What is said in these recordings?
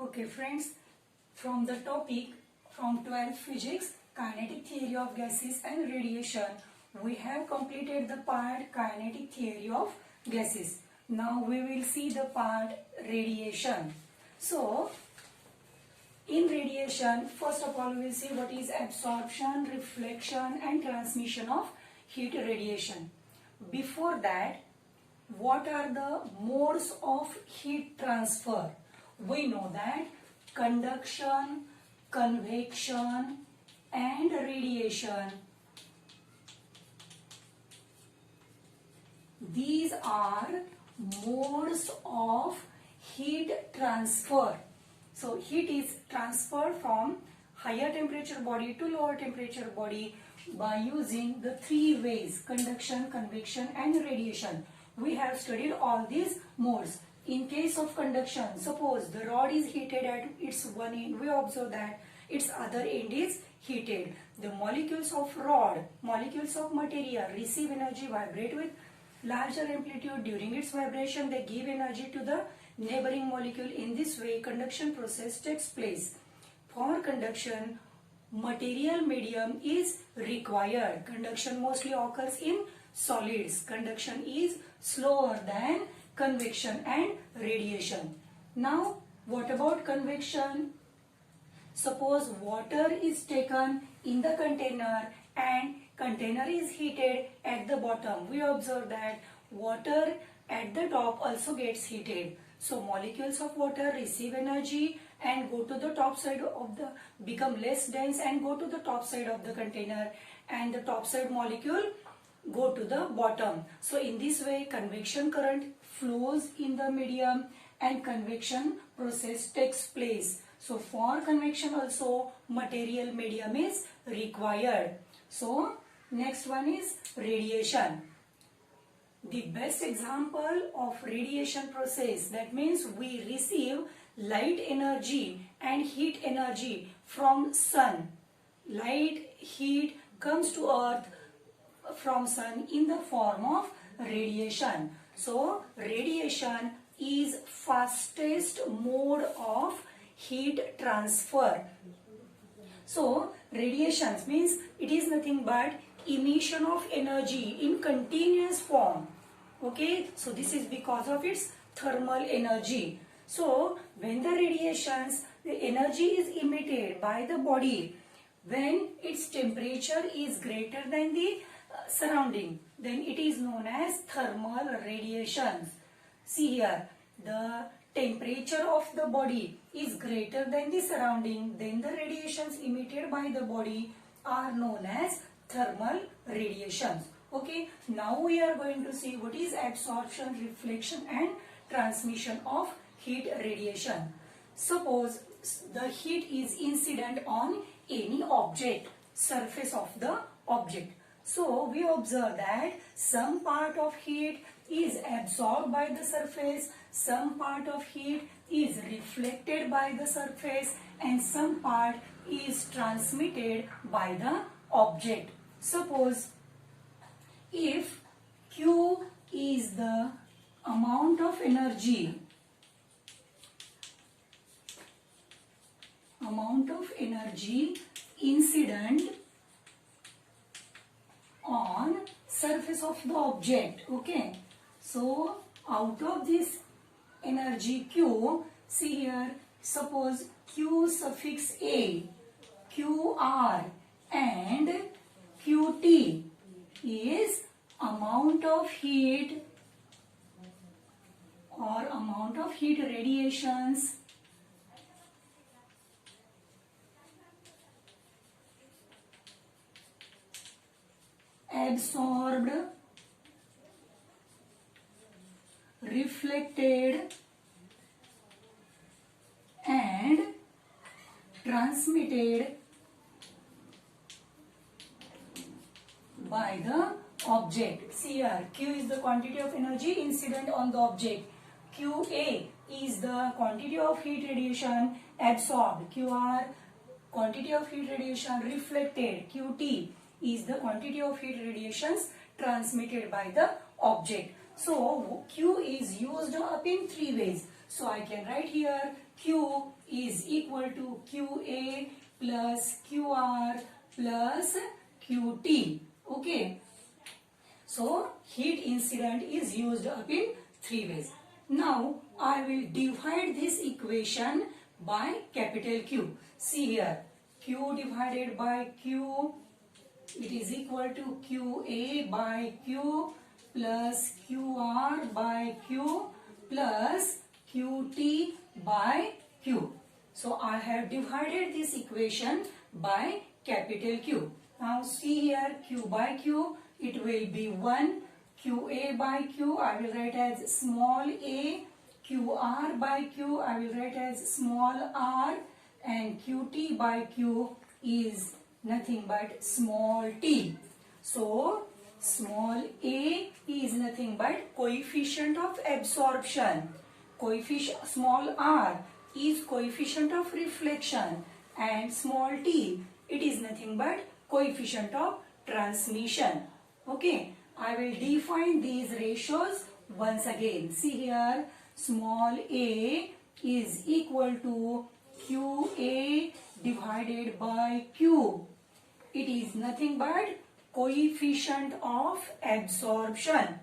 Okay friends, from the topic from 12th physics, kinetic theory of gases and radiation, we have completed the part kinetic theory of gases. Now we will see the part radiation. So, in radiation, first of all we will see what is absorption, reflection and transmission of heat radiation. Before that, what are the modes of heat transfer? We know that conduction, convection and radiation, these are modes of heat transfer. So heat is transferred from higher temperature body to lower temperature body by using the three ways: conduction, convection and radiation. We have studied all these modes. In case of conduction, suppose the rod is heated at its one end, we observe that its other end is heated. The molecules of rod, molecules of material receive energy, vibrate with larger amplitude. During its vibration, they give energy to the neighboring molecule. In this way, conduction process takes place. For conduction, material medium is required. Conduction mostly occurs in solids. Conduction is slower than convection and radiation. Now, what about convection? Suppose water is taken in the container and container is heated at the bottom. We observe that water at the top also gets heated. So molecules of water receive energy and go to the top side of the, become less dense and go to the top side of the container, and the top side molecule go to the bottom. So in this way, convection current flows in the medium and convection process takes place. So for convection also, material medium is required. So next one is radiation. The best example of radiation process, that means we receive light energy and heat energy from sun. Light, heat comes to earth from sun in the form of radiation. So radiation is fastest mode of heat transfer. So radiation means it is nothing but emission of energy in continuous form. Okay, so this is because of its thermal energy. So when the radiations, the energy is emitted by the body when its temperature is greater than the surrounding, then it is known as thermal radiations. See here, the temperature of the body is greater than the surrounding, then the radiations emitted by the body are known as thermal radiations. Okay, now we are going to see what is absorption, reflection and transmission of heat radiation. Suppose the heat is incident on any object, surface of the object. So we observe that some part of heat is absorbed by the surface, some part of heat is reflected by the surface and some part is transmitted by the object. Suppose if Q is the amount of energy incident on surface of the object. Okay, so out of this energy Q, see here, suppose Q suffix A, QR and QT is amount of heat or amount of heat radiations absorbed, reflected and transmitted by the object. See here, Q is the quantity of energy incident on the object. QA is the quantity of heat radiation absorbed. QR, quantity of heat radiation reflected. QT is the quantity of heat radiations transmitted by the object. So Q is used up in three ways. So I can write here Q is equal to QA plus QR plus QT. Okay. So heat incident is used up in three ways. Now I will divide this equation by capital Q. See here, Q divided by Q, it is equal to QA by Q plus QR by Q plus QT by Q. So I have divided this equation by capital Q. Now see here, Q by Q, it will be 1. QA by Q, I will write as small a. QR by Q, I will write as small r. And QT by Q is nothing but small t. So small a is nothing but coefficient of absorption. Coefficient small r is coefficient of reflection, and small t, it is nothing but coefficient of transmission. Okay, I will define these ratios once again. See here, small a is equal to QA divided by Q. It is nothing but coefficient of absorption.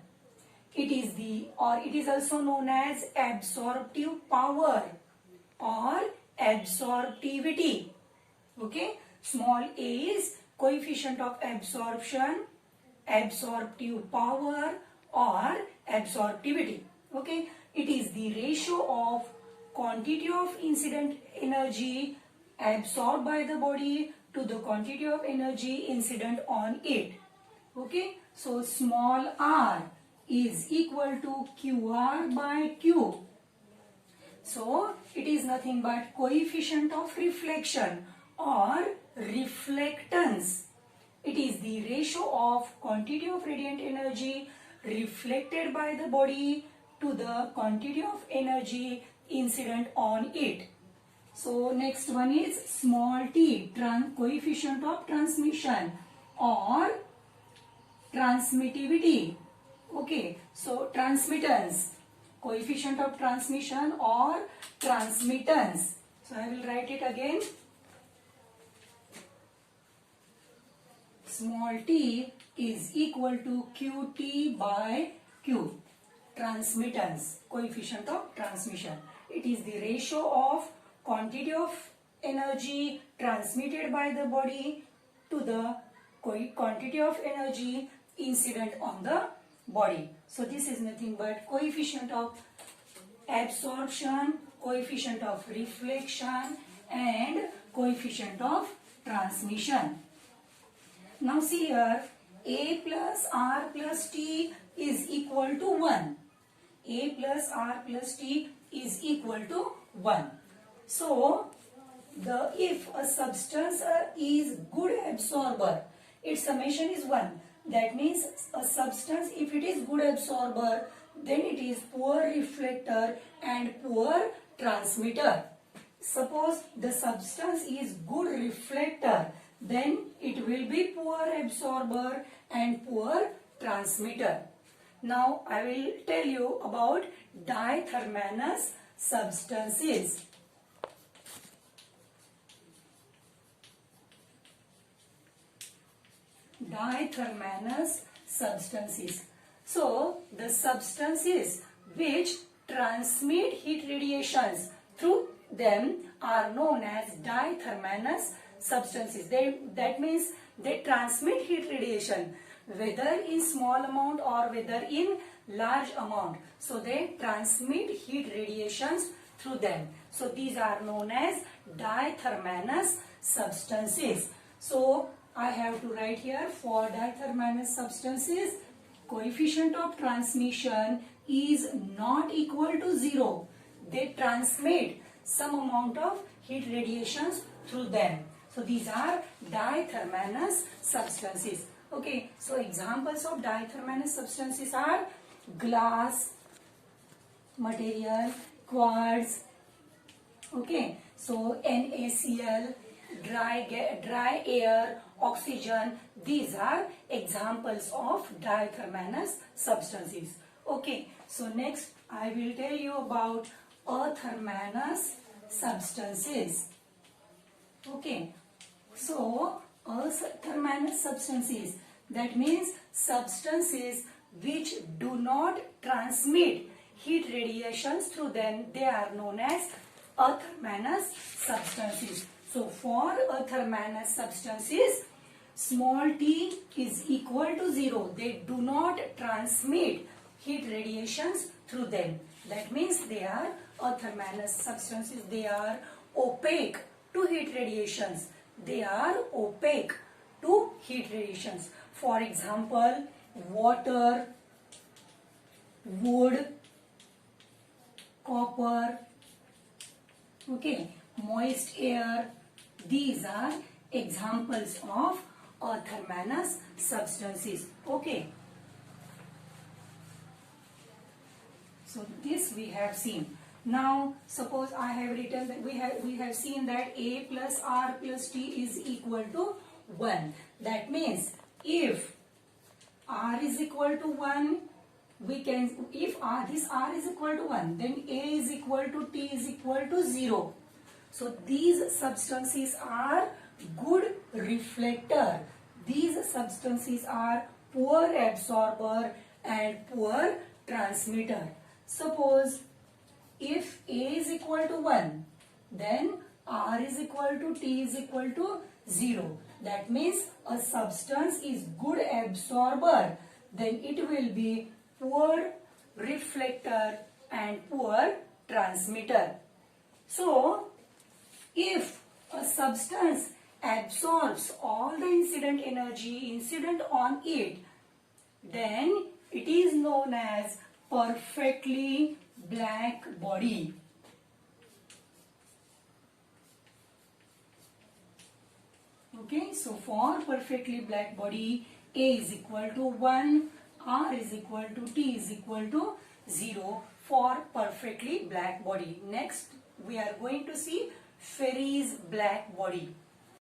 It is also known as absorptive power or absorptivity. Okay, small a is coefficient of absorption, absorptive power or absorptivity. Okay, it is the ratio of quantity of incident energy absorbed by the body to the quantity of energy incident on it. Okay, so small r is equal to QR by Q. So it is nothing but coefficient of reflection or reflectance. It is the ratio of quantity of radiant energy reflected by the body to the quantity of energy incident on it. So next one is small t, coefficient of transmission or transmittivity. Okay, so transmittance, coefficient of transmission or transmittance. So I will write it again. Small t is equal to QT by Q. Transmittance, coefficient of transmission. It is the ratio of quantity of energy transmitted by the body to the quantity of energy incident on the body. So this is nothing but coefficient of absorption, coefficient of reflection and coefficient of transmission. Now see here, A plus R plus T is equal to 1. A plus R plus T is equal to 1. So, if a substance is good absorber, its summation is 1. That means a substance, if it is good absorber, then it is poor reflector and poor transmitter. Suppose the substance is good reflector, then it will be poor absorber and poor transmitter. Now I will tell you about dithermanous substances. Dithermanous substances. So the substances which transmit heat radiations through them are known as dithermanous substances. That means they transmit heat radiation whether in small amount or whether in large amount. So they transmit heat radiations through them. So these are known as dithermanous substances. So I have to write here for dithermanous substances, coefficient of transmission is not equal to 0. They transmit some amount of heat radiations through them. So these are dithermanous substances. Okay, so examples of dithermanous substances are glass material, quartz. Okay, so NaCl, dry air, oxygen. These are examples of dithermanous substances. Okay, so next I will tell you about thermalous substances. Okay, so thermalous substances, that means substances which do not transmit heat radiations through them, they are known as thermalous substances. So for thermalous substances, small t is equal to 0. They do not transmit heat radiations through them. That means they are thermalous substances. They are opaque to heat radiations. They are opaque to heat radiations. For example, water, wood, copper, okay, moist air. These are examples of thermalous substances. Okay. So this we have seen. Now suppose I have written that we have seen that A plus R plus T is equal to 1. That means if R is equal to 1, we can, if this R is equal to 1, then A is equal to T is equal to 0. So these substances are good reflector. These substances are poor absorber and poor transmitter. Suppose if A is equal to 1, then R is equal to T is equal to 0. That means a substance is good absorber, then it will be poor reflector and poor transmitter. So if a substance absorbs all the incident energy incident on it, then it is known as perfectly black body. Okay, so for perfectly black body, A is equal to 1, R is equal to T is equal to 0 for perfectly black body. Next, we are going to see Ferri's black body.